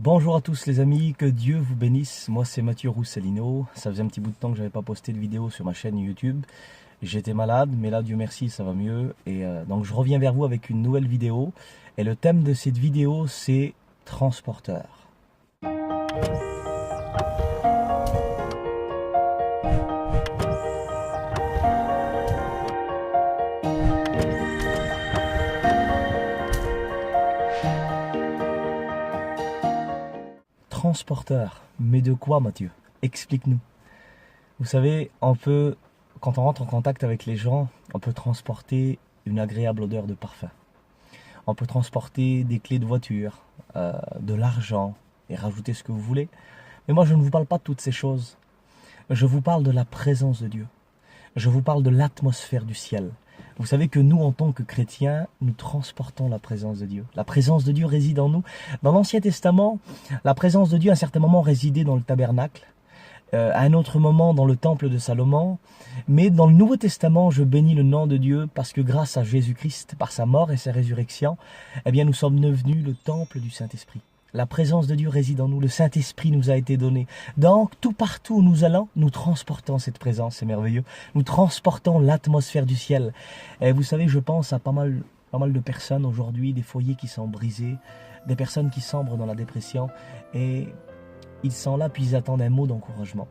Bonjour à tous les amis, que Dieu vous bénisse. Moi c'est Mathieu Rousselino. Ça faisait un petit bout de temps que j'avais pas posté de vidéo sur ma chaîne YouTube. J'étais malade, mais là Dieu merci ça va mieux. Et donc je reviens vers vous avec une nouvelle vidéo. Et le thème de cette vidéo c'est transporteur. Transporteur, mais de quoi Mathieu? Explique-nous. Vous savez, quand on rentre en contact avec les gens, on peut transporter une agréable odeur de parfum. On peut transporter des clés de voiture, de l'argent, et rajouter ce que vous voulez. Mais moi je ne vous parle pas de toutes ces choses. Je vous parle de la présence de Dieu. Je vous parle de l'atmosphère du ciel. Vous savez que nous, en tant que chrétiens, nous transportons la présence de Dieu. La présence de Dieu réside en nous. Dans l'Ancien Testament, la présence de Dieu à un certain moment résidait dans le tabernacle, à un autre moment dans le temple de Salomon. Mais dans le Nouveau Testament, je bénis le nom de Dieu parce que grâce à Jésus-Christ, par sa mort et sa résurrection, eh bien, nous sommes devenus le temple du Saint-Esprit. La présence de Dieu réside en nous, le Saint-Esprit nous a été donné. Donc, tout partout où nous allons, nous transportons cette présence, c'est merveilleux. Nous transportons l'atmosphère du ciel. Et vous savez, je pense à pas mal de personnes aujourd'hui, des foyers qui sont brisés, des personnes qui sombrent dans la dépression. Et ils sont là, puis ils attendent un mot d'encouragement.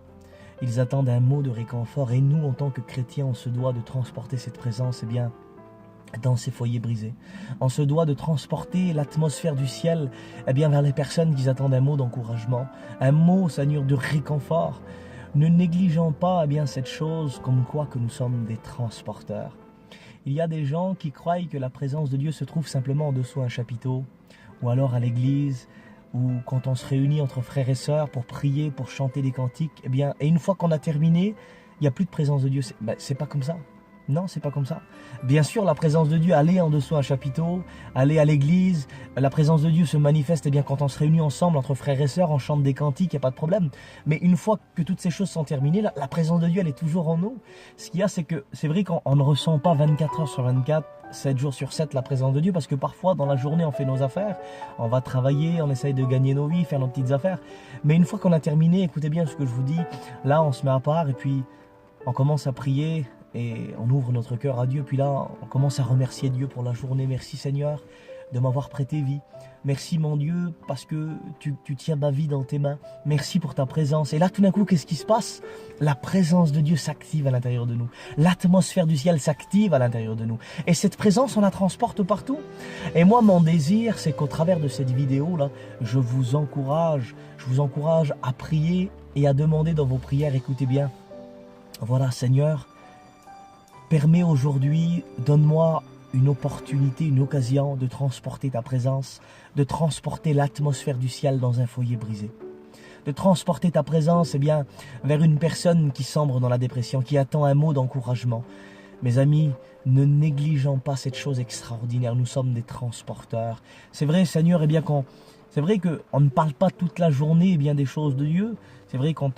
Ils attendent un mot de réconfort. Et nous, en tant que chrétiens, on se doit de transporter cette présence, eh bien, dans ces foyers brisés. On se doit de transporter l'atmosphère du ciel eh bien, vers les personnes qui attendent un mot d'encouragement, un mot, Seigneur, de réconfort. Ne négligeons pas eh bien, cette chose comme quoi que nous sommes des transporteurs. Il y a des gens qui croient que la présence de Dieu se trouve simplement en dessous d'un chapiteau, ou alors à l'église, ou quand on se réunit entre frères et sœurs pour prier, pour chanter des cantiques. Eh bien, et une fois qu'on a terminé, il n'y a plus de présence de Dieu. C'est pas comme ça. Non, c'est pas comme ça. Bien sûr, la présence de Dieu, aller en dessous un chapiteau, aller à l'église, la présence de Dieu se manifeste eh bien, quand on se réunit ensemble entre frères et sœurs, on chante des cantiques, il n'y a pas de problème. Mais une fois que toutes ces choses sont terminées, la présence de Dieu, elle est toujours en nous. Ce qu'il y a, c'est que c'est vrai qu'on ne ressent pas 24 heures sur 24, 7 jours sur 7 la présence de Dieu, parce que parfois, dans la journée, on fait nos affaires, on va travailler, on essaye de gagner nos vies, faire nos petites affaires. Mais une fois qu'on a terminé, écoutez bien ce que je vous dis, là, on se met à part et puis on commence à prier, et on ouvre notre cœur à Dieu, puis là, on commence à remercier Dieu pour la journée. Merci Seigneur de m'avoir prêté vie. Merci mon Dieu, parce que tu tiens ma vie dans tes mains. Merci pour ta présence. Et là, tout d'un coup, qu'est-ce qui se passe? La présence de Dieu s'active à l'intérieur de nous. L'atmosphère du ciel s'active à l'intérieur de nous. Et cette présence, on la transporte partout. Et moi, mon désir, c'est qu'au travers de cette vidéo-là, je vous encourage à prier et à demander dans vos prières, écoutez bien, voilà Seigneur, permets aujourd'hui, donne-moi une opportunité, une occasion de transporter ta présence, de transporter l'atmosphère du ciel dans un foyer brisé. De transporter ta présence eh bien, vers une personne qui sombre dans la dépression, qui attend un mot d'encouragement. Mes amis, ne négligeons pas cette chose extraordinaire, nous sommes des transporteurs. C'est vrai Seigneur, eh bien, c'est vrai qu'on ne parle pas toute la journée eh bien, des choses de Dieu. C'est vrai quand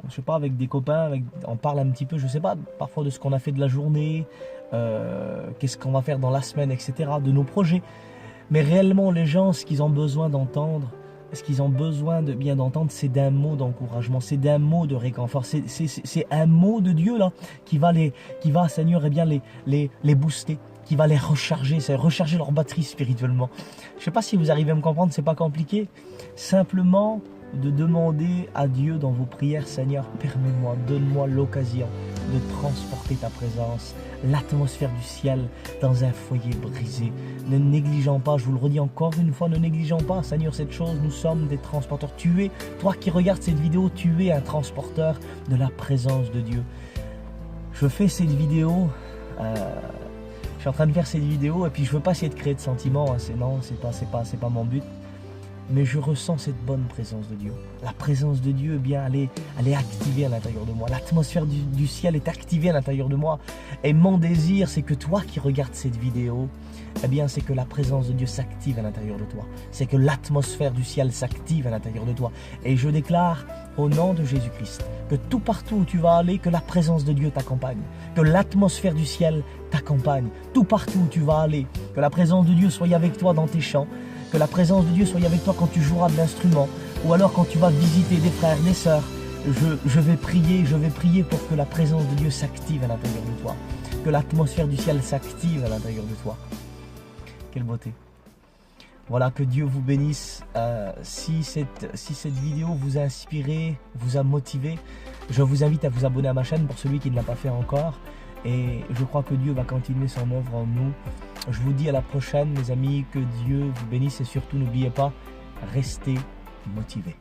je sais pas, avec des copains, on parle un petit peu, je sais pas, parfois de ce qu'on a fait de la journée, qu'est-ce qu'on va faire dans la semaine, etc., de nos projets. Mais réellement, les gens, ce qu'ils ont besoin d'entendre, c'est d'un mot d'encouragement, c'est d'un mot de réconfort, c'est un mot de Dieu là qui va, Seigneur, eh bien, les booster, qui va les recharger, c'est recharger leur batterie spirituellement. Je sais pas si vous arrivez à me comprendre, c'est pas compliqué. Simplement de demander à Dieu dans vos prières, Seigneur, permets-moi, donne-moi l'occasion de transporter ta présence, l'atmosphère du ciel dans un foyer brisé. Ne négligeons pas, je vous le redis encore une fois, ne négligeons pas, Seigneur, cette chose, nous sommes des transporteurs. Toi qui regardes cette vidéo, tu es un transporteur de la présence de Dieu. Je fais cette vidéo, je suis en train de faire cette vidéo et puis je veux pas essayer de créer de sentiments, hein, c'est pas mon but. Mais je ressens cette bonne présence de Dieu. La présence de Dieu, eh bien, elle est activée à l'intérieur de moi. L'atmosphère du ciel est activée à l'intérieur de moi. Et mon désir, c'est que toi qui regardes cette vidéo, eh bien, c'est que la présence de Dieu s'active à l'intérieur de toi. C'est que l'atmosphère du ciel s'active à l'intérieur de toi. Et je déclare au nom de Jésus-Christ que tout partout où tu vas aller, que la présence de Dieu t'accompagne. Que l'atmosphère du ciel t'accompagne. Tout partout où tu vas aller, que la présence de Dieu soit avec toi dans tes chants. Que la présence de Dieu soit avec toi quand tu joueras de l'instrument. Ou alors quand tu vas visiter des frères, des sœurs, je vais prier pour que la présence de Dieu s'active à l'intérieur de toi. Que l'atmosphère du ciel s'active à l'intérieur de toi. Quelle beauté. Voilà, que Dieu vous bénisse. Si cette vidéo vous a inspiré, vous a motivé, je vous invite à vous abonner à ma chaîne pour celui qui ne l'a pas fait encore. Et je crois que Dieu va continuer son œuvre en nous. Je vous dis à la prochaine, mes amis, que Dieu vous bénisse et surtout n'oubliez pas, restez motivés.